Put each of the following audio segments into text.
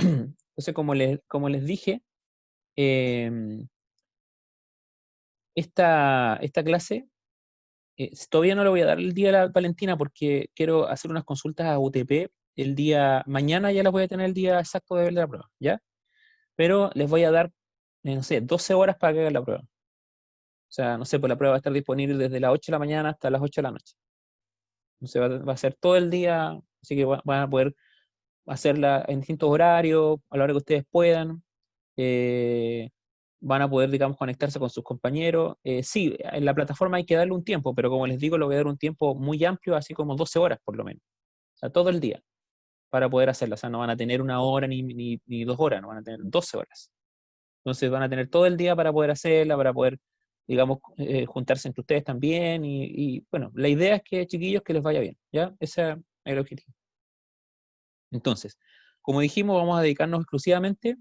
Entonces, como les dije, esta clase, todavía no le voy a dar el día de la Valentina porque quiero hacer unas consultas a UTP el día, mañana ya las voy a tener el día exacto de ver la prueba, ¿ya? Pero les voy a dar, no sé, 12 horas para que hagan la prueba. O sea, no sé, pues la prueba va a estar disponible desde las 8 de la mañana hasta las 8 de la noche. Entonces va a ser todo el día, así que van a poder hacerla en distintos horarios, a la hora que ustedes puedan. eh, Van a poder, digamos, conectarse con sus compañeros. Sí, en la plataforma hay que darle un tiempo, pero como les digo, le voy a dar un tiempo muy amplio, así como 12 horas por lo menos. O sea, todo el día para poder hacerla. O sea, no van a tener una hora ni 2 horas, no van a tener 12 horas. Entonces van a tener todo el día para poder hacerla, para poder, digamos, juntarse entre ustedes también. Bueno, la idea es que, chiquillos, que les vaya bien, ¿ya? Ese es el objetivo. Entonces, como dijimos, vamos a dedicarnos exclusivamente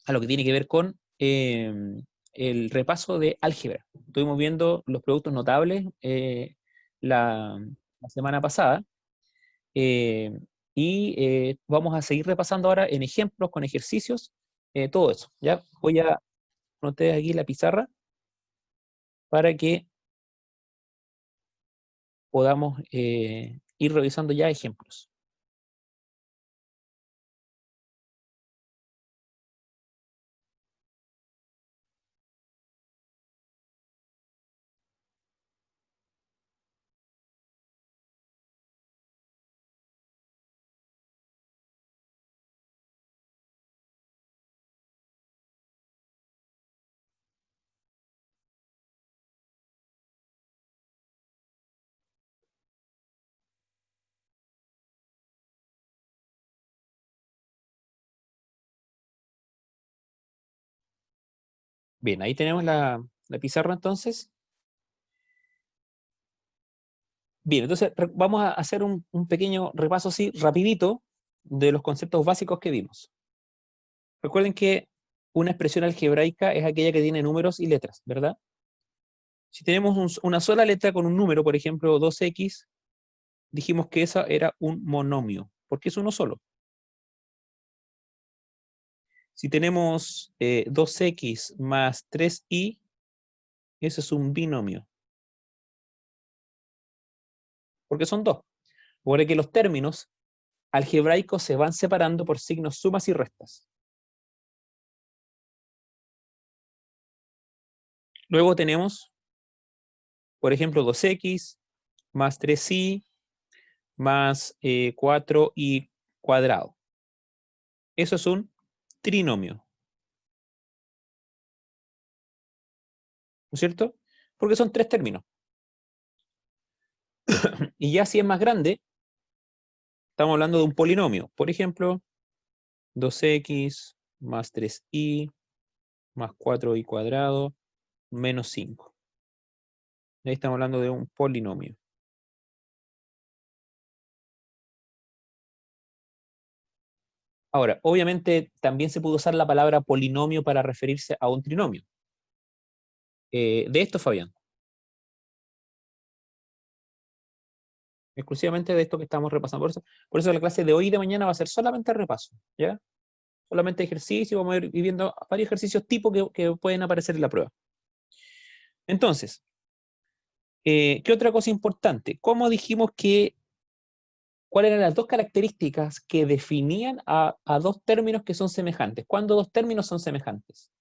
a lo que tiene que ver con el repaso de álgebra. Estuvimos viendo los productos notables la, la semana pasada eh, vamos a seguir repasando ahora en ejemplos, con ejercicios, todo eso. Ya voy a poner aquí la pizarra para que podamos ir revisando ya ejemplos. Bien, ahí tenemos la pizarra entonces. Bien, entonces vamos a hacer un pequeño repaso así, rapidito, de los conceptos básicos que vimos. Recuerden que una expresión algebraica es aquella que tiene números y letras, ¿verdad? Si tenemos una sola letra con un número, por ejemplo, 2x, dijimos que esa era un monomio, porque es uno solo. Si tenemos 2x más 3y, eso es un binomio, porque son dos. Recuerden que los términos algebraicos se van separando por signos sumas y restas. Luego tenemos, por ejemplo, 2x más 3y más 4y cuadrado. Eso es un trinomio, ¿no es cierto? Porque son tres términos. Y ya si es más grande, estamos hablando de un polinomio. Por ejemplo, 2x más 3y más 4y cuadrado menos 5. Ahí estamos hablando de un polinomio. Ahora, obviamente también se puede usar la palabra polinomio para referirse a un trinomio. De esto, Fabián. Exclusivamente de esto que estamos repasando. Por eso la clase de hoy y de mañana va a ser solamente repaso, ¿ya? Solamente ejercicio, vamos a ir viendo varios ejercicios tipo que pueden aparecer en la prueba. Entonces, ¿qué otra cosa importante? ¿Cómo dijimos cuáles eran las dos características que definían a dos términos que son semejantes? ¿Cuándo dos términos son semejantes?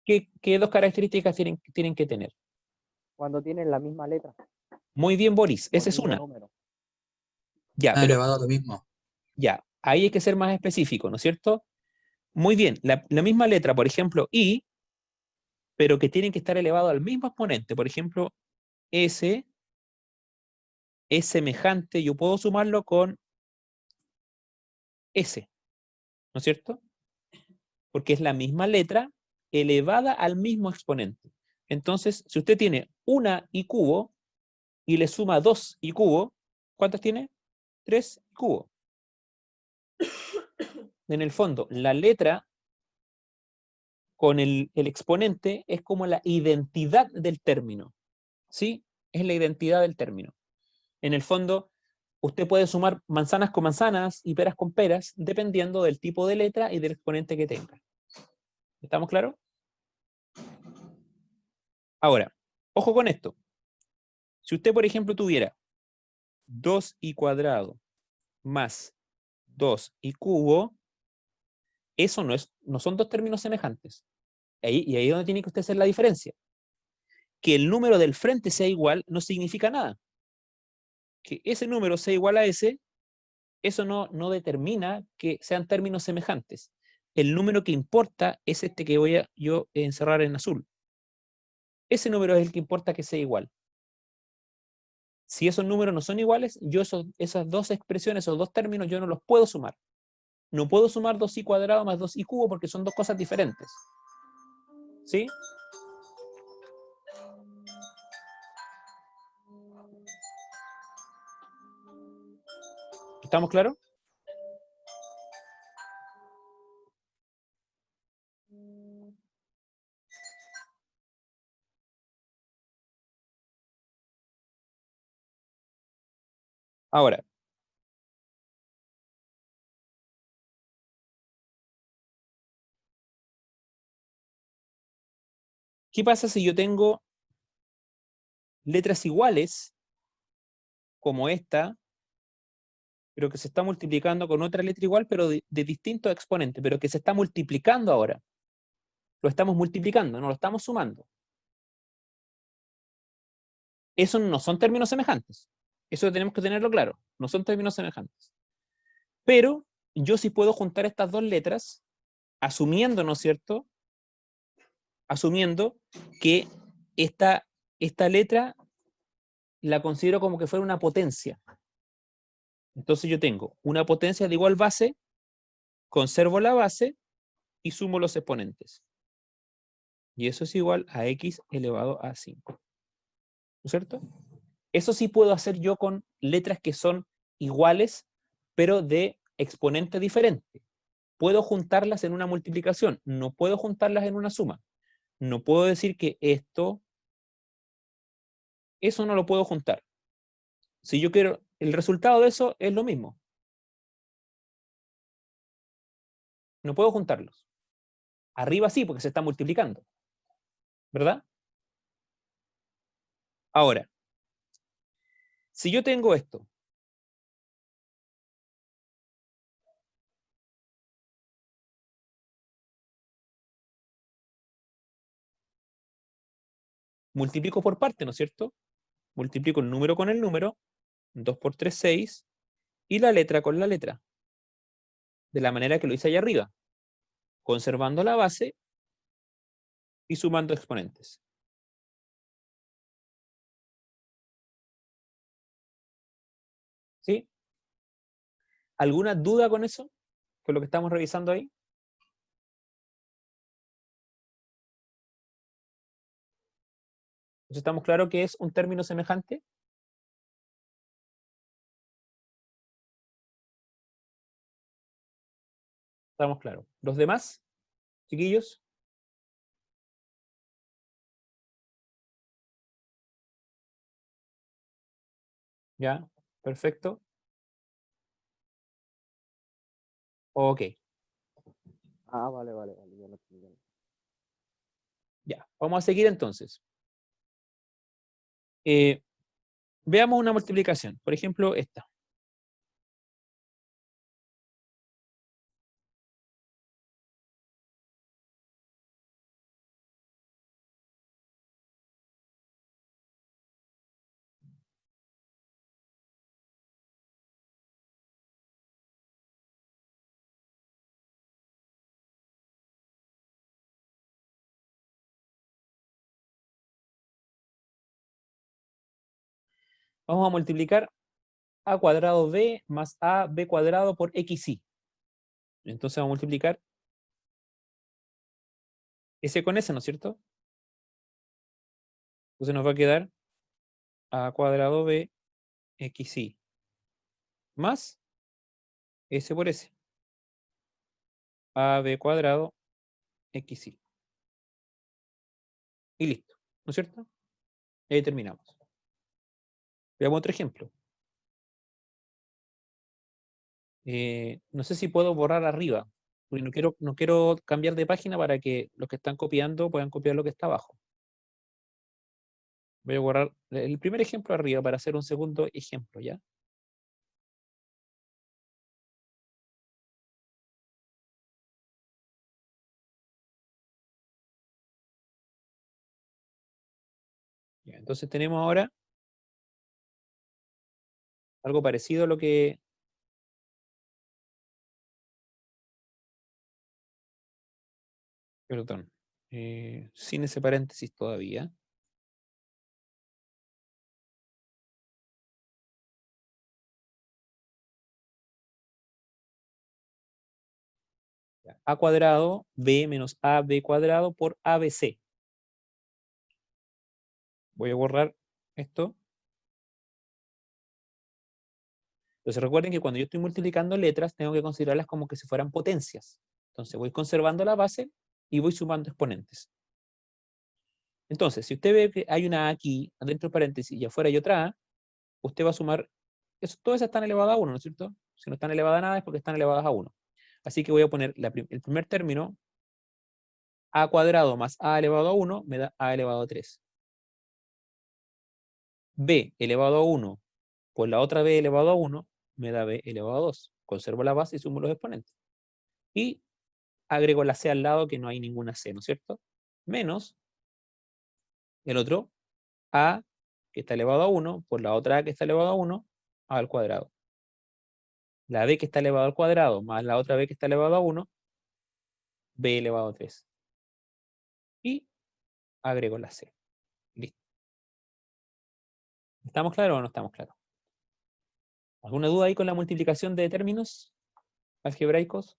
¿Qué dos características tienen que tener? Cuando tienen la misma letra. Muy bien, Boris, O esa el es mismo una. número. Ya, pero Elevado a lo mismo. ya, ahí hay que ser más específico, ¿no es cierto? Muy bien, la misma letra, por ejemplo, I, pero que tienen que estar elevado al mismo exponente. Por ejemplo, S es semejante, yo puedo sumarlo con S, ¿no es cierto? Porque es la misma letra elevada al mismo exponente. Entonces, si usted tiene una I cubo y le suma 2 I cubo, ¿cuántas tiene? 3 I cubo. En el fondo, la letra con el exponente es como la identidad del término, ¿sí? Es la identidad del término. En el fondo, usted puede sumar manzanas con manzanas y peras con peras, dependiendo del tipo de letra y del exponente que tenga. ¿Estamos claros? Ahora, ojo con esto. Si usted, por ejemplo, tuviera 2i cuadrado más 2i cubo, eso no son dos términos semejantes. Y ahí es donde tiene que usted hacer la diferencia. Que el número del frente sea igual no significa nada. Que ese número sea igual a ese, eso no determina que sean términos semejantes. El número que importa es este que voy a yo encerrar en azul. Ese número es el que importa que sea igual. Si esos números no son iguales, yo esas dos expresiones, esos dos términos, yo no los puedo sumar. No puedo sumar 2i cuadrado más 2i cubo porque son dos cosas diferentes. ¿Sí? ¿Estamos claros? Ahora, ¿qué pasa si yo tengo letras iguales, como esta, pero que se está multiplicando con otra letra igual, pero de distintos exponentes, pero que se está multiplicando ahora? Lo estamos multiplicando, no lo estamos sumando. Eso no son términos semejantes. Eso tenemos que tenerlo claro. No son términos semejantes. Pero yo sí puedo juntar estas dos letras, asumiendo, ¿no es cierto? Asumiendo que esta letra la considero como que fuera una potencia. Entonces yo tengo una potencia de igual base, conservo la base y sumo los exponentes. Y eso es igual a x elevado a 5. ¿No es cierto? Eso sí puedo hacer yo con letras que son iguales, pero de exponente diferente. Puedo juntarlas en una multiplicación, no puedo juntarlas en una suma. No puedo decir que eso no lo puedo juntar. Si yo quiero, el resultado de eso es lo mismo. No puedo juntarlos. Arriba sí, porque se está multiplicando. ¿Verdad? Ahora, si yo tengo esto, multiplico por parte, ¿no es cierto? Multiplico el número con el número, 2 por 3, 6, y la letra con la letra, de la manera que lo hice allá arriba, conservando la base y sumando exponentes. ¿Sí? ¿Alguna duda con eso? ¿Con lo que estamos revisando ahí? Entonces, ¿estamos claros que es un término semejante? Estamos claros. ¿Los demás, chiquillos? ¿Ya? Perfecto. Ok, Ah, vale, vale, vale, ya lo entendí. ya. Vamos a seguir entonces. Eh, Veamos una multiplicación. Por ejemplo, esta. Vamos a multiplicar a cuadrado b más a b cuadrado por xy. Entonces vamos a multiplicar S con S, ¿no es cierto? Entonces nos va a quedar a cuadrado b xy más S por S. A b cuadrado xy. Y listo, ¿no es cierto? Y ahí terminamos. Veamos otro ejemplo. No sé si puedo borrar arriba, porque no quiero cambiar de página para que los que están copiando puedan copiar lo que está abajo. Voy a borrar el primer ejemplo arriba para hacer un segundo ejemplo, ¿ya? Ya, entonces tenemos ahora algo parecido a lo que... Perdón. Sin ese paréntesis todavía. Ya, a cuadrado b menos ab cuadrado por abc. Voy a borrar esto. Entonces recuerden que cuando yo estoy multiplicando letras, tengo que considerarlas como que si fueran potencias. Entonces voy conservando la base y voy sumando exponentes. Entonces, si usted ve que hay una A aquí, dentro del paréntesis, y afuera hay otra A, usted va a sumar, todas esas están elevadas a 1, ¿no es cierto? Si no están elevadas a nada es porque están elevadas a 1. Así que voy a poner el primer término, A cuadrado más A elevado a 1, me da A elevado a 3. B elevado a 1 por la otra B elevado a 1, me da B elevado a 2. Conservo la base y sumo los exponentes. Y agrego la C al lado, que no hay ninguna C, ¿no es cierto? Menos el otro A, que está elevado a 1, por la otra A que está elevado a 1, A al cuadrado. La B que está elevado al cuadrado, más la otra B que está elevado a 1, B elevado a 3. Y agrego la C. Listo. ¿Estamos claros o no estamos claros? ¿Alguna duda ahí con la multiplicación de términos algebraicos?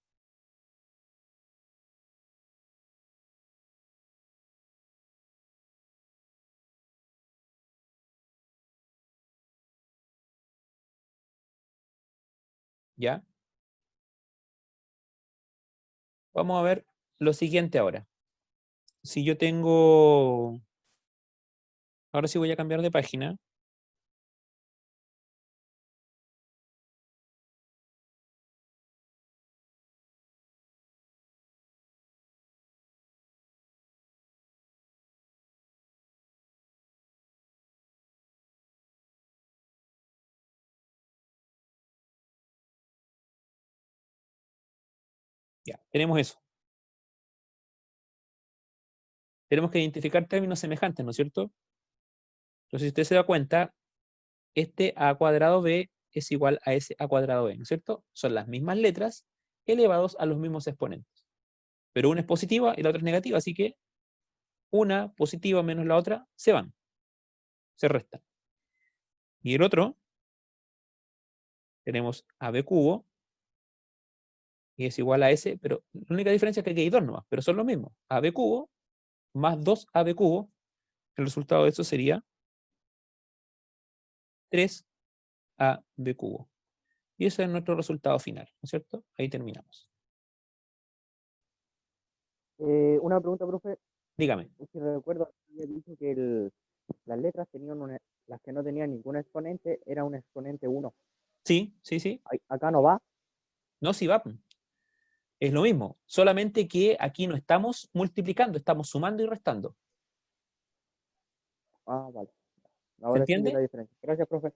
¿Ya? Vamos a ver lo siguiente ahora. Si yo tengo... Ahora sí voy a cambiar de página. Ya, tenemos eso. Tenemos que identificar términos semejantes, ¿no es cierto? Entonces, si usted se da cuenta, este a cuadrado b es igual a ese a cuadrado b, ¿no es cierto? Son las mismas letras elevados a los mismos exponentes. Pero una es positiva y la otra es negativa, así que una positiva menos la otra se van, se restan. Y el otro, tenemos ab cubo, y es igual a s, pero la única diferencia es que aquí hay dos nomás, pero son lo mismo. Ab cubo más 2ab cubo, el resultado de eso sería 3ab cubo. Y ese es nuestro resultado final, ¿no es cierto? Ahí terminamos. Una pregunta, profe. Dígame. Si recuerdo, había dicho que las letras tenían las que no tenían ningún exponente, era un exponente 1. Sí, sí, sí. Acá no va. No, sí va. Es lo mismo, solamente que aquí no estamos multiplicando, estamos sumando y restando. Ah, vale. ¿Se Ahora entendí la entiende? diferencia. Gracias, profe.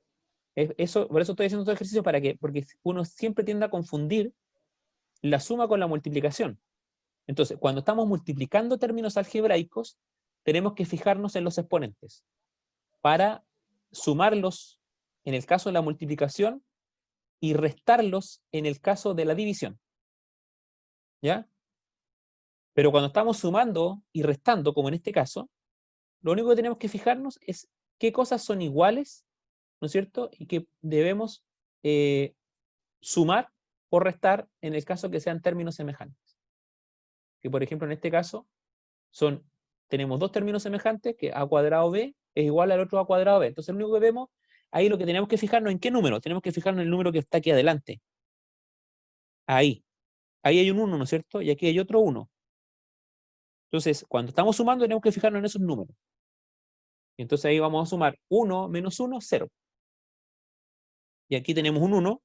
Eso, por eso estoy haciendo este ejercicio porque uno siempre tiende a confundir la suma con la multiplicación. Entonces, cuando estamos multiplicando términos algebraicos, tenemos que fijarnos en los exponentes para sumarlos en el caso de la multiplicación y restarlos en el caso de la división. ¿Ya? Pero cuando estamos sumando y restando, como en este caso, lo único que tenemos que fijarnos es qué cosas son iguales, ¿no es cierto? Y que debemos sumar o restar en el caso que sean términos semejantes. Que por ejemplo en este caso tenemos dos términos semejantes, que a cuadrado b es igual al otro a cuadrado b. Entonces lo único que vemos, ahí lo que tenemos que fijarnos en qué número, tenemos que fijarnos en el número que está aquí adelante. Ahí hay un 1, ¿no es cierto? Y aquí hay otro 1. Entonces, cuando estamos sumando tenemos que fijarnos en esos números. Y entonces ahí vamos a sumar 1 menos 1, 0. Y aquí tenemos un 1,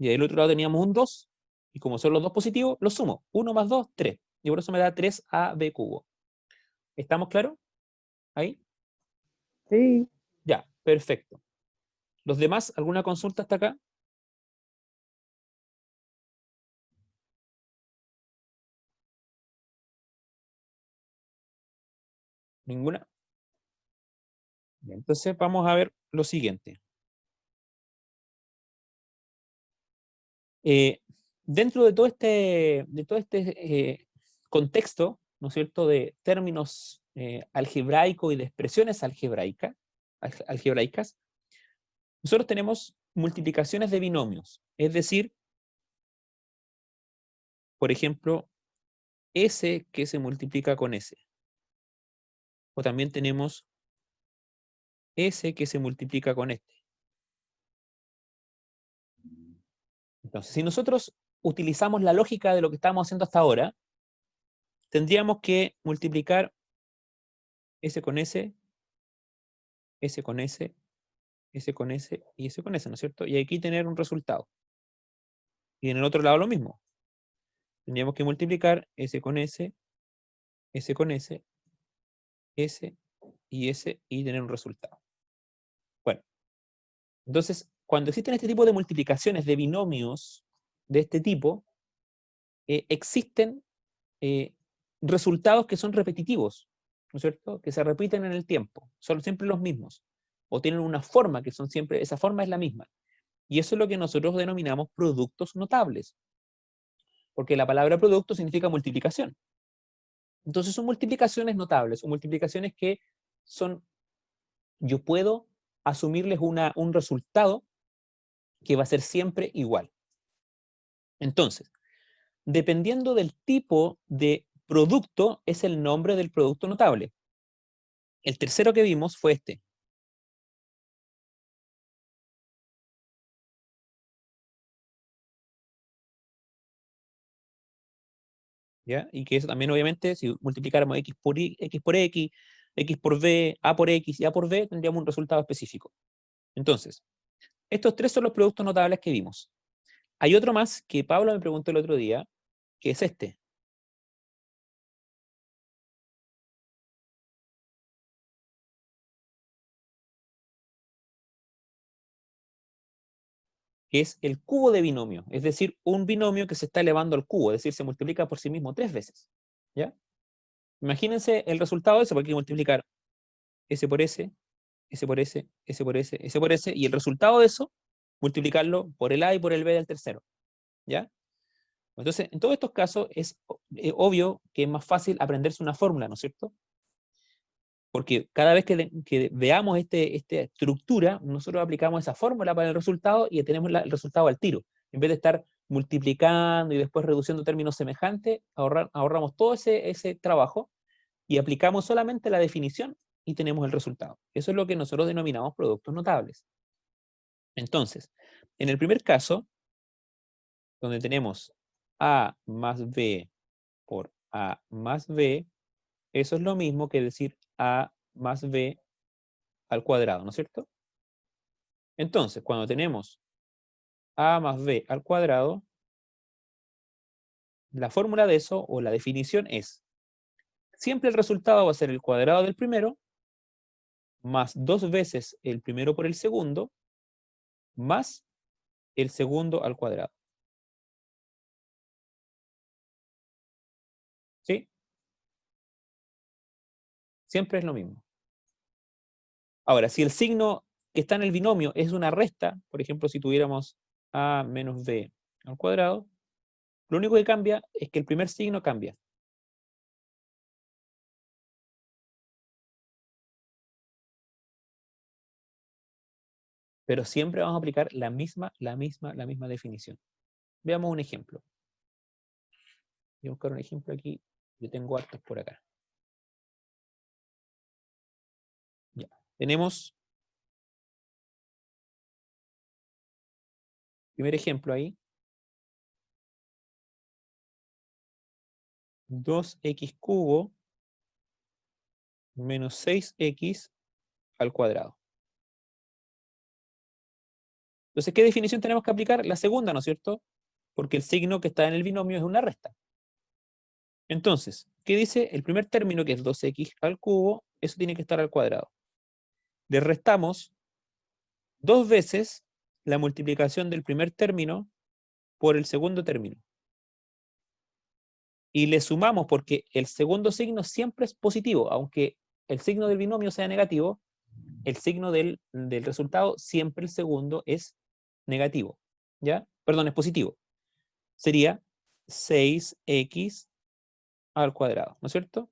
Y del otro lado teníamos un 2, y como son los dos positivos, los sumo. 1 más 2, 3. Y por eso me da 3ab cubo. ¿Estamos claros? ¿Ahí? Sí, Ya, perfecto. ¿Los demás, alguna consulta hasta acá? ¿Ninguna? Bien, entonces vamos a ver lo siguiente. Eh, Dentro de todo este contexto, ¿no es cierto?, de términos algebraicos y de expresiones algebraicas, nosotros tenemos multiplicaciones de binomios. Es decir, por ejemplo, S que se multiplica con S. O también tenemos S que se multiplica con este. Entonces, si nosotros utilizamos la lógica de lo que estábamos haciendo hasta ahora, tendríamos que multiplicar S con S, S con S, S con S y S con S, ¿no es cierto? Y aquí tener un resultado. Y en el otro lado lo mismo. Tendríamos que multiplicar S con S, S con S, S y S y tener un resultado. Bueno, entonces, cuando existen este tipo de multiplicaciones de binomios de este tipo, existen eh, resultados que son repetitivos, ¿no es cierto? Que se repiten en el tiempo, son siempre los mismos, o tienen una forma que son siempre, esa forma es la misma. Y eso es lo que nosotros denominamos productos notables, porque la palabra producto significa multiplicación. Entonces son multiplicaciones notables, son multiplicaciones que son, yo puedo asumirles un resultado que va a ser siempre igual. Entonces, dependiendo del tipo de producto, es el nombre del producto notable. El tercero que vimos fue este. ¿Ya? Y que eso también, obviamente, si multiplicáramos x por y, x por x, x por b, a por x y a por b, tendríamos un resultado específico. Entonces, estos tres son los productos notables que vimos. Hay otro más que Pablo me preguntó el otro día, que es este, que es el cubo de binomio, es decir, un binomio que se está elevando al cubo, es decir, se multiplica por sí mismo 3 veces. ¿Ya? Imagínense el resultado de eso, porque hay que multiplicar S por S, S por S, S por S, S por S, y el resultado de eso, multiplicarlo por el A y por el B del tercero. ¿Ya? Entonces, en todos estos casos es obvio que es más fácil aprenderse una fórmula, ¿no es cierto? Porque cada vez que veamos esta estructura, nosotros aplicamos esa fórmula para el resultado y tenemos el resultado al tiro. En vez de estar multiplicando y después reduciendo términos semejantes, ahorramos todo ese trabajo y aplicamos solamente la definición y tenemos el resultado. Eso es lo que nosotros denominamos productos notables. Entonces, en el primer caso, donde tenemos A más B por A más B, eso es lo mismo que decir A más B al cuadrado, ¿no es cierto? Entonces, cuando tenemos A más B al cuadrado, la fórmula de eso, o la definición es, siempre el resultado va a ser el cuadrado del primero, más 2 veces el primero por el segundo, más el segundo al cuadrado. ¿Sí? Siempre es lo mismo. Ahora, si el signo que está en el binomio es una resta, por ejemplo, si tuviéramos A menos B al cuadrado, lo único que cambia es que el primer signo cambia. Pero siempre vamos a aplicar la misma definición. Veamos un ejemplo. Voy a buscar un ejemplo aquí. Yo tengo hartos por acá. Ya. Tenemos, primer ejemplo ahí, 2x cubo menos 6x al cuadrado. Entonces, ¿qué definición tenemos que aplicar? La segunda, ¿no es cierto? Porque el signo que está en el binomio es una resta. Entonces, ¿qué dice? El primer término, que es 2x al cubo, eso tiene que estar al cuadrado. Le restamos 2 veces la multiplicación del primer término por el segundo término. Y le sumamos, porque el segundo signo siempre es positivo, aunque el signo del binomio sea negativo, el signo del resultado siempre el segundo es negativo, ¿ya? Perdón, es positivo. Sería 6x al cuadrado, ¿no es cierto?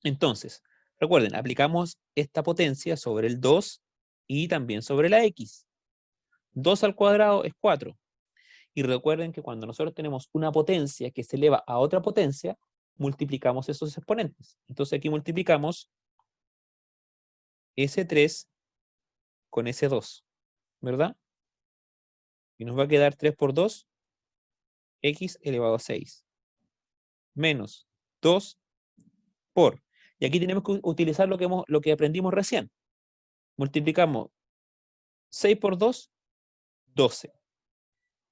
Entonces, recuerden, aplicamos esta potencia sobre el 2 y también sobre la x. 2 al cuadrado es 4. Y recuerden que cuando nosotros tenemos una potencia que se eleva a otra potencia, multiplicamos esos exponentes. Entonces aquí multiplicamos S3 con S2, ¿verdad? Y nos va a quedar 3 por 2, x elevado a 6. Menos 2 por. Y aquí tenemos que utilizar lo que aprendimos recién. Multiplicamos 6 por 2, 12.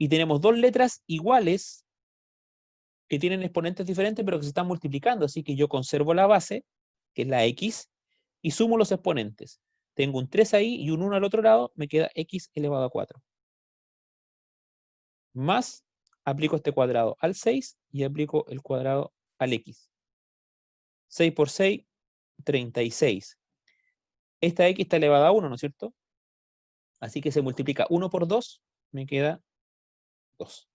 Y tenemos dos letras iguales que tienen exponentes diferentes, pero que se están multiplicando. Así que yo conservo la base, que es la x, y sumo los exponentes. Tengo un 3 ahí y un 1 al otro lado, me queda x elevado a 4. Más, aplico este cuadrado al 6 y aplico el cuadrado al x. 6 por 6, 36. Esta x está elevada a 1, ¿no es cierto? Así que se multiplica 1 por 2, me queda 2.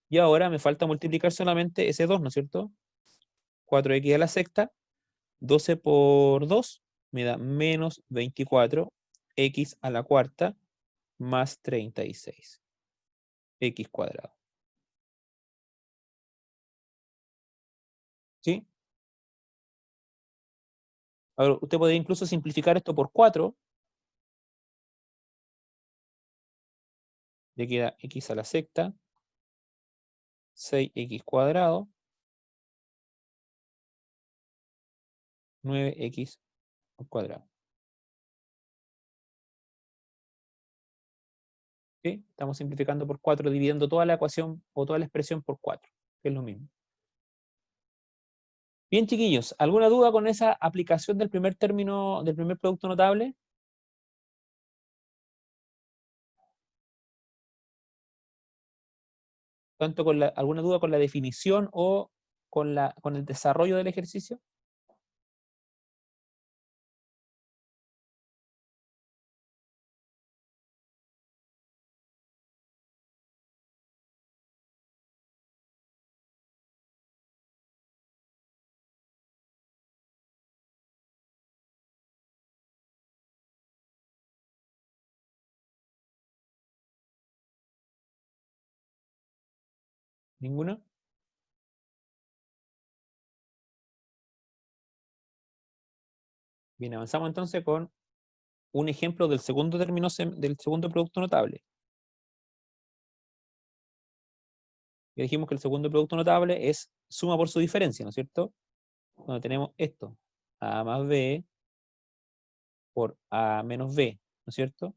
Y ahora me falta multiplicar solamente ese 2, ¿no es cierto? 4x a la sexta, 12 por 2 me da menos 24, x a la cuarta, más 36, x cuadrado. ¿Sí? Ahora, usted podría incluso simplificar esto por 4, le queda x a la sexta, 6x cuadrado, 9x al cuadrado. ¿Sí? Estamos simplificando por 4, dividiendo toda la ecuación o toda la expresión por 4, que es lo mismo. Bien, chiquillos, ¿alguna duda con esa aplicación del primer término, del primer producto notable? Tanto con alguna duda con la definición o con el desarrollo del ejercicio. ¿Ninguna? Bien, avanzamos entonces con un ejemplo del segundo término del segundo producto notable. Ya dijimos que el segundo producto notable es suma por su diferencia, ¿no es cierto? Cuando tenemos esto, a más b por a menos b, ¿no es cierto?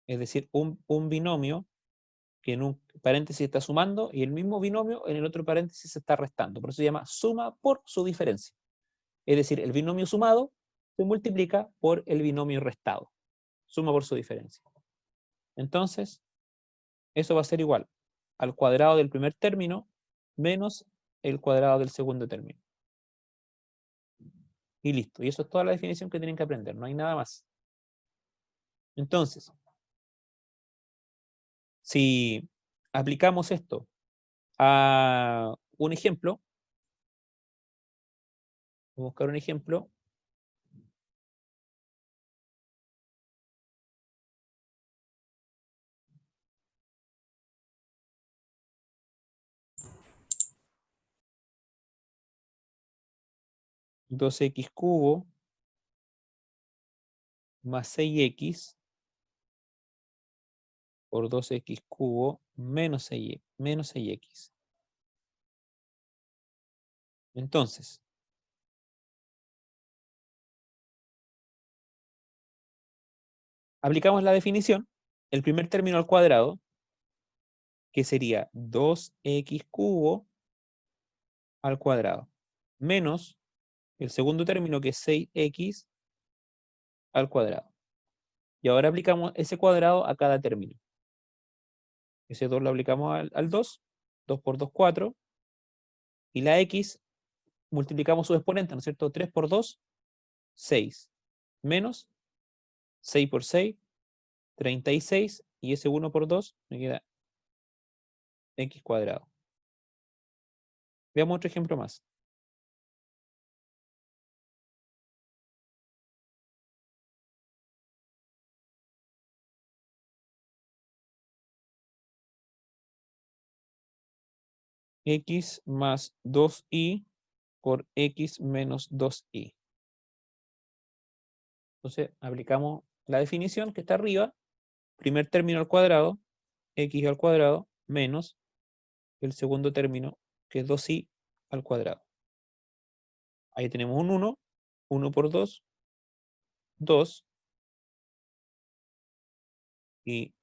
Es decir, un binomio que en un paréntesis está sumando y el mismo binomio en el otro paréntesis se está restando. Por eso se llama suma por su diferencia. Es decir, el binomio sumado se multiplica por el binomio restado. Suma por su diferencia. Entonces, eso va a ser igual al cuadrado del primer término menos el cuadrado del segundo término. Y listo. Y eso es toda la definición que tienen que aprender. No hay nada más. Entonces, si aplicamos esto a un ejemplo, voy a buscar un ejemplo. Dos x cubo más 6x por 2x cubo menos 6x. Entonces, aplicamos la definición, el primer término al cuadrado, que sería 2x cubo al cuadrado, menos el segundo término, que es 6x al cuadrado. Y ahora aplicamos ese cuadrado a cada término. Ese 2 lo aplicamos al 2, 2 por 2, 4, y la x multiplicamos su exponente, ¿no es cierto? 3 por 2, 6, menos 6 por 6, 36, y ese 1 por 2 me queda x cuadrado. Veamos otro ejemplo más. X más 2y por x menos 2y. Entonces aplicamos la definición que está arriba, primer término al cuadrado, x al cuadrado, menos el segundo término, que es 2y al cuadrado. Ahí tenemos un 1, 1 por 2, 2, y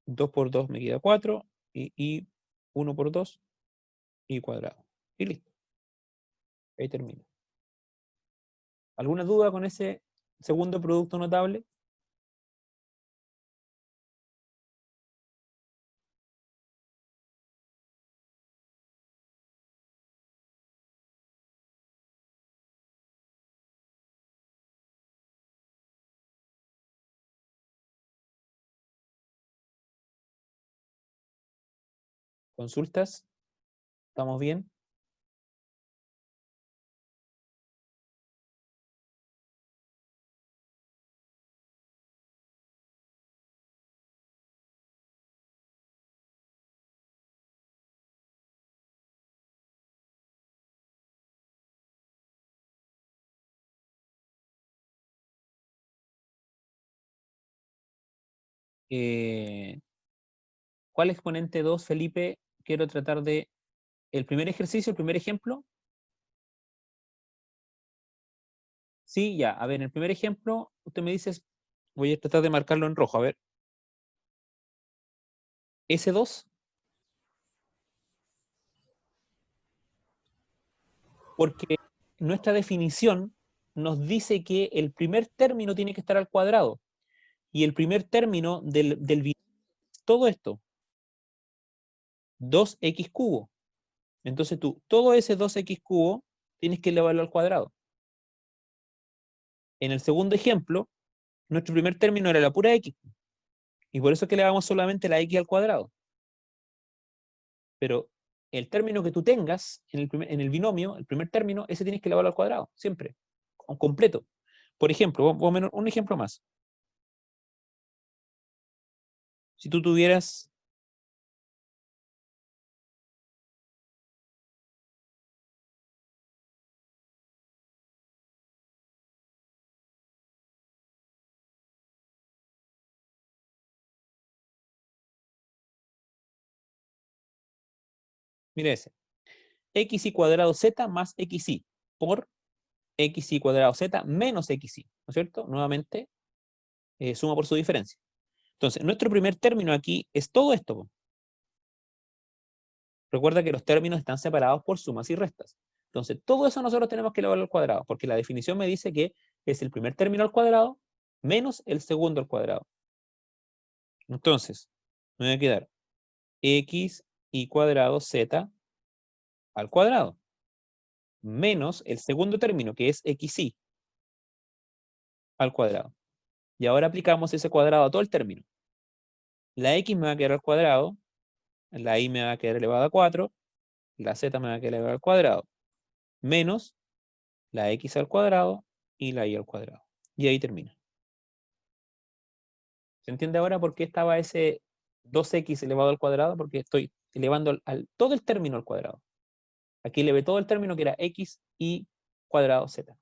2 por 2 me queda 4, y 1 por 2, y cuadrado. Y listo. Ahí termina. ¿Alguna duda con ese segundo producto notable? ¿Consultas? ¿Estamos bien? ¿Cuál exponente 2, Felipe? Quiero tratar de... El primer ejercicio, el primer ejemplo. Sí, ya. A ver, en el primer ejemplo, usted me dice, voy a tratar de marcarlo en rojo. A ver, S2, porque nuestra definición nos dice que el primer término tiene que estar al cuadrado. Y el primer término del binomio es todo esto, 2x cubo. Entonces tú, todo ese 2x cubo, tienes que elevarlo al cuadrado. En el segundo ejemplo, nuestro primer término era la pura x. Y por eso es que elevamos solamente la x al cuadrado. Pero el término que tú tengas en el binomio, el primer término, ese tienes que elevarlo al cuadrado, siempre, completo. Por ejemplo, un ejemplo más. Si tú tuvieras, mira ese, xy cuadrado z más xy por xy cuadrado z menos xy, ¿no es cierto? Nuevamente, suma por su diferencia. Entonces, nuestro primer término aquí es todo esto, po. Recuerda que los términos están separados por sumas y restas. Entonces, todo eso nosotros tenemos que elevarlo al cuadrado, porque la definición me dice que es el primer término al cuadrado menos el segundo al cuadrado. Entonces, me va a quedar x y cuadrado z al cuadrado menos el segundo término, que es xy al cuadrado. Y ahora aplicamos ese cuadrado a todo el término. La x me va a quedar al cuadrado, la y me va a quedar elevada a 4, la z me va a quedar elevada al cuadrado, menos la x al cuadrado y la y al cuadrado. Y ahí termina. ¿Se entiende ahora por qué estaba ese 2x elevado al cuadrado? Porque estoy elevando todo el término al cuadrado. Aquí elevé todo el término que era x y cuadrado z.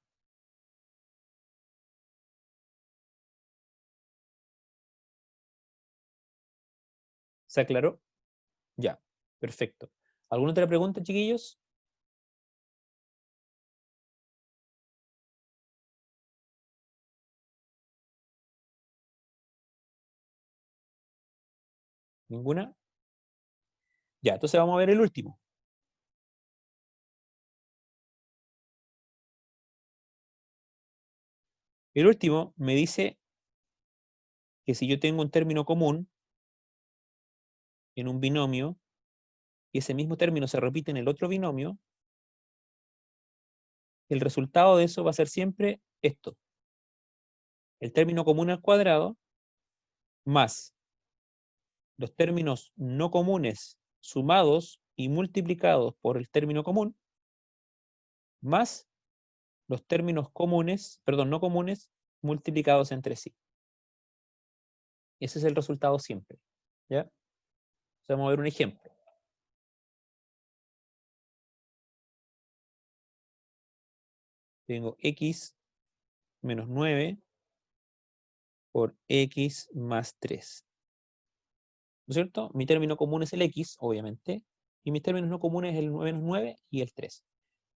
¿Se aclaró? Ya, perfecto. ¿Alguna otra pregunta, chiquillos? ¿Ninguna? Ya, entonces vamos a ver el último. El último me dice que si yo tengo un término común en un binomio, y ese mismo término se repite en el otro binomio, el resultado de eso va a ser siempre esto. El término común al cuadrado más los términos no comunes sumados y multiplicados por el término común, más los términos comunes, perdón, no comunes, multiplicados entre sí. Ese es el resultado siempre. ¿Ya? Entonces vamos a ver un ejemplo. Tengo x menos 9 por x más 3. ¿No es cierto? Mi término común es el x, obviamente, y mis términos no comunes es el menos 9 y el 3.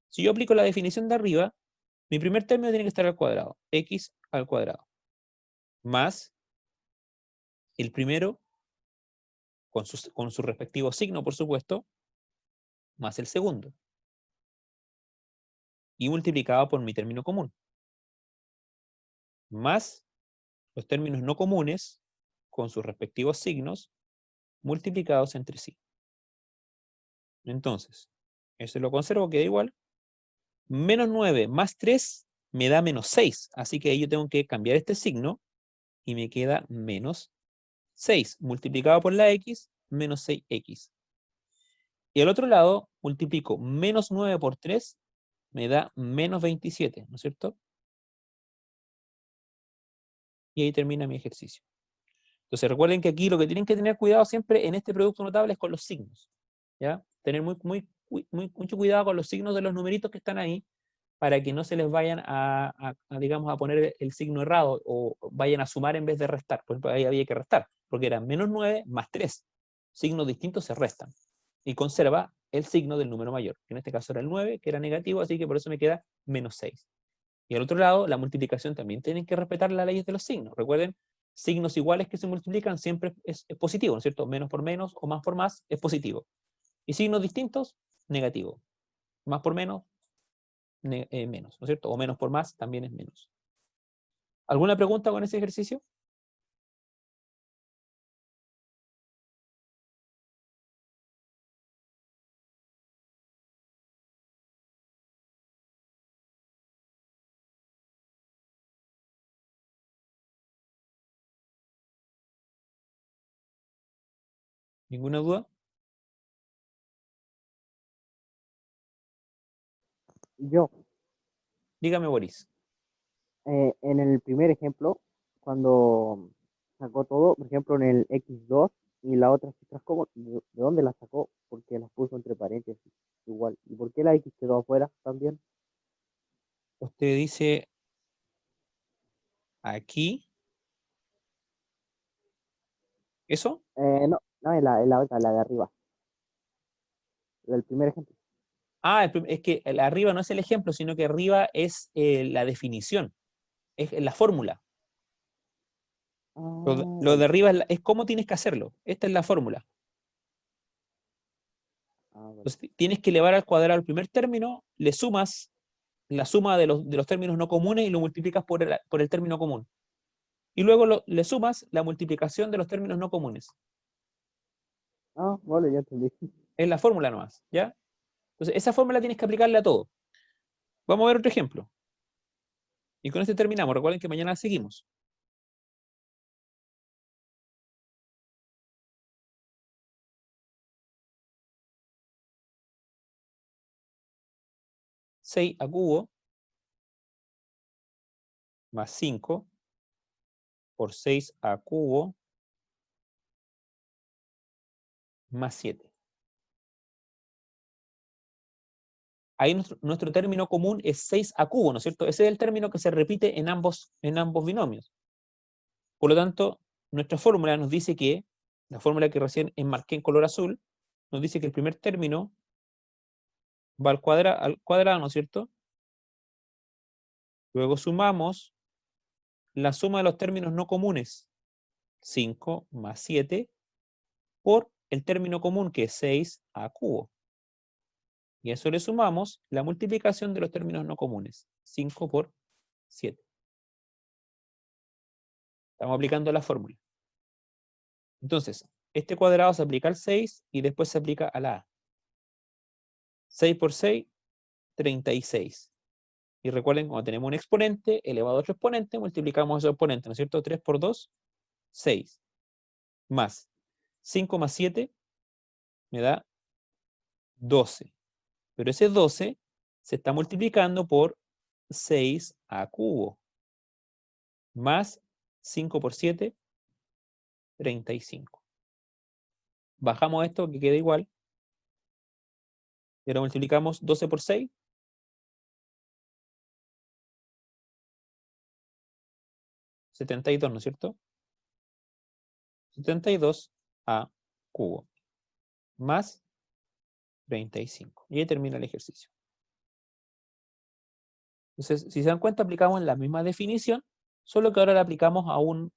Si yo aplico la definición de arriba, mi primer término tiene que estar al cuadrado, x al cuadrado, más el primero, con su respectivo signo, por supuesto, más el segundo, y multiplicado por mi término común, más los términos no comunes, con sus respectivos signos, multiplicados entre sí. Entonces, eso lo conservo, queda igual. Menos 9 más 3 me da menos 6, así que ahí yo tengo que cambiar este signo, y me queda menos 6, multiplicado por la x, menos 6x. Y al otro lado, multiplico menos 9 por 3, me da menos 27, ¿no es cierto? Y ahí termina mi ejercicio. Entonces recuerden que aquí lo que tienen que tener cuidado siempre en este producto notable es con los signos. ¿Ya? Tener mucho cuidado con los signos de los numeritos que están ahí, para que no se les vayan digamos, a poner el signo errado, o vayan a sumar en vez de restar. Por ejemplo, ahí había que restar, porque eran menos 9 más 3. Signos distintos se restan. Y conserva el signo del número mayor, que en este caso era el 9, que era negativo, así que por eso me queda menos 6. Y al otro lado, la multiplicación también tienen que respetar las leyes de los signos. Recuerden, signos iguales que se multiplican siempre es positivo, ¿no es cierto? Menos por menos o más por más es positivo. Y signos distintos, negativo. Más por menos, menos, ¿no es cierto? O menos por más también es menos. ¿Alguna pregunta con ese ejercicio? ¿Ninguna duda? Yo, Dígame, Boris. en el primer ejemplo, cuando sacó todo, por ejemplo, en el X2 y la otra cifras, ¿cómo, de dónde las sacó? Porque las puso entre paréntesis, igual. ¿Y por qué la X quedó afuera también? Usted dice aquí, ¿eso? No, no, en la otra, la de arriba, el primer ejemplo. Ah, es que el arriba no es el ejemplo, sino que arriba es la definición, es la fórmula. Ah, Lo de vale. arriba es cómo tienes que hacerlo. Esta es la fórmula. Ah, vale. Entonces, tienes que elevar al cuadrado el primer término, le sumas la suma de los términos no comunes y lo multiplicas por el término común. Y luego le sumas la multiplicación de los términos no comunes. Ah, vale, ya entendí. Es la fórmula nomás, ¿ya? Entonces, esa fórmula tienes que aplicarle a todo. Vamos a ver otro ejemplo. Y con este terminamos. Recuerden que mañana seguimos. 6 a cubo más 5 por 6 a cubo más 7. Ahí nuestro término común es 6 a cubo, ¿no es cierto? Ese es el término que se repite en ambos binomios. Por lo tanto, nuestra fórmula nos dice que, la fórmula que recién enmarqué en color azul, nos dice que el primer término va al cuadrado, ¿no es cierto? Luego sumamos la suma de los términos no comunes, 5 más 7, por el término común que es 6a cubo. Y a eso le sumamos la multiplicación de los términos no comunes. 5 por 7. Estamos aplicando la fórmula. Entonces, este cuadrado se aplica al 6 y después se aplica a la a. 6 por 6, 36. Y recuerden, cuando tenemos un exponente elevado a otro exponente, multiplicamos ese exponente, ¿no es cierto? 3 por 2, 6. Más 5 más 7 me da 12. Pero ese 12 se está multiplicando por 6a cubo. Más 5 por 7, 35. Bajamos esto que queda igual. Y ahora multiplicamos 12 por 6. 72, ¿no es cierto? 72a cubo. Más 35. Y ahí termina el ejercicio. Entonces, si se dan cuenta, aplicamos la misma definición, solo que ahora la aplicamos a un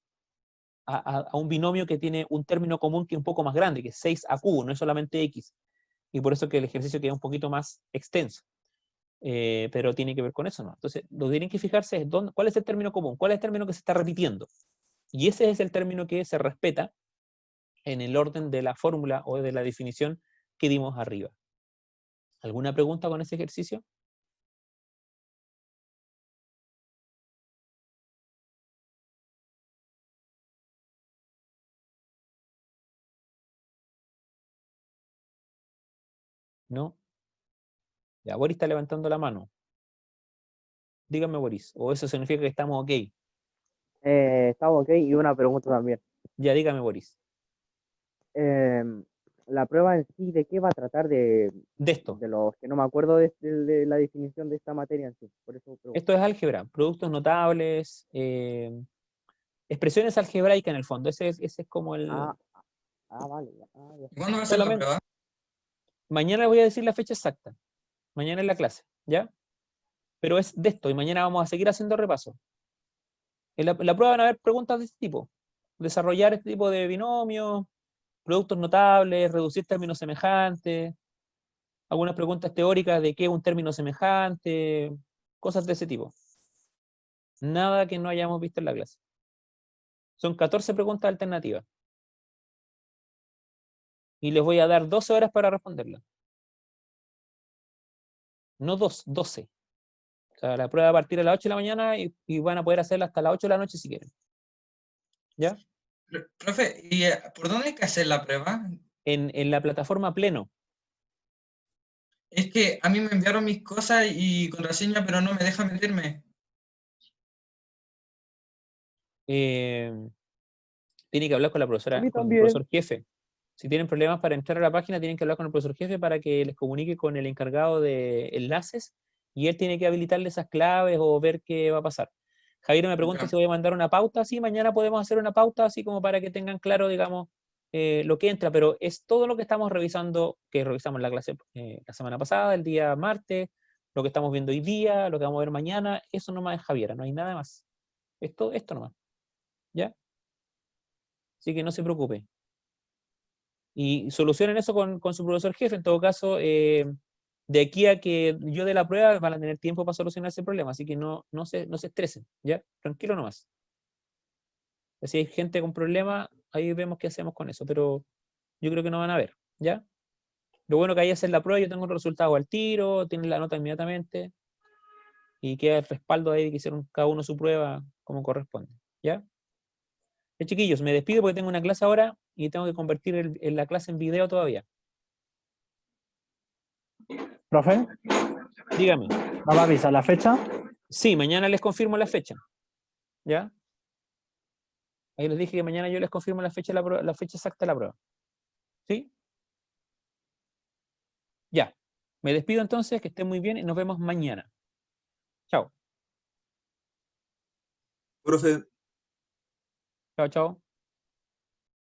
binomio que tiene un término común que es un poco más grande, que es 6a cubo, no es solamente x. Y por eso que el ejercicio queda un poquito más extenso. Pero tiene que ver con eso, ¿no? Entonces, lo que tienen que fijarse es cuál es el término común, cuál es el término que se está repitiendo. Y ese es el término que se respeta en el orden de la fórmula o de la definición que dimos arriba. ¿Alguna pregunta con ese ejercicio? ¿No? Ya, Boris está levantando la mano. Dígame, Boris. O eso significa que estamos ok. Estamos ok. Y una pregunta también. Ya, dígame, Boris. La prueba en sí, ¿de qué va a tratar? De esto. De los que no me acuerdo de la definición de esta materia en sí. Por eso pregunto. Esto es álgebra. Productos notables. Expresiones algebraicas en el fondo. Ese es como el... Vale. Ya. ¿Y cuándo va a ser la Solamente. prueba? Mañana les voy a decir la fecha exacta. Mañana en la clase. ¿Ya? Pero es de esto. Y mañana vamos a seguir haciendo repaso. En la prueba van a haber preguntas de este tipo. Desarrollar este tipo de binomios, productos notables, reducir términos semejantes, algunas preguntas teóricas de qué es un término semejante, cosas de ese tipo. Nada que no hayamos visto en la clase. Son 14 preguntas alternativas. Y les voy a dar 12 horas para responderlas. No 12. O sea, la prueba va a partir a las 8 de la mañana y van a poder hacerla hasta las 8 de la noche si quieren. ¿Ya? Profe, ¿y por dónde hay que hacer la prueba? En la plataforma Pleno. Es que a mí me enviaron mis cosas y contraseña, pero no me deja meterme. Tiene que hablar con la profesora, A mí con el también. profesor jefe. Si tienen problemas para entrar a la página, tienen que hablar con el profesor jefe para que les comunique con el encargado de enlaces y él tiene que habilitarle esas claves o ver qué va a pasar. Javier me pregunta Ya. si voy a mandar una pauta. Sí, mañana podemos hacer una pauta así como para que tengan claro, digamos, lo que entra, pero es todo lo que estamos revisando, que revisamos la clase la semana pasada, el día martes, lo que estamos viendo hoy día, lo que vamos a ver mañana, eso nomás es Javiera, no hay nada más. Esto nomás. ¿Ya? Así que no se preocupe. Y solucionen eso con su profesor jefe. En todo caso, de aquí a que yo dé la prueba, van a tener tiempo para solucionar ese problema. Así que no se estresen, ¿ya? Tranquilo nomás. Si hay gente con problemas, ahí vemos qué hacemos con eso. Pero yo creo que no van a ver, ¿ya? Lo bueno que ahí hacer la prueba, yo tengo el resultado al tiro, tienen la nota inmediatamente y queda el respaldo ahí de que hicieron cada uno su prueba como corresponde, ¿ya? Chiquillos, me despido porque tengo una clase ahora y tengo que convertir la clase en video todavía. Profe, Dígame. ¿no va a avisar la fecha? Sí, mañana les confirmo la fecha. ¿Ya? Ahí les dije que mañana yo les confirmo la fecha, la fecha exacta de la prueba. ¿Sí? Ya. Me despido entonces, que estén muy bien y nos vemos mañana. Chao. Profe, Chao, chao.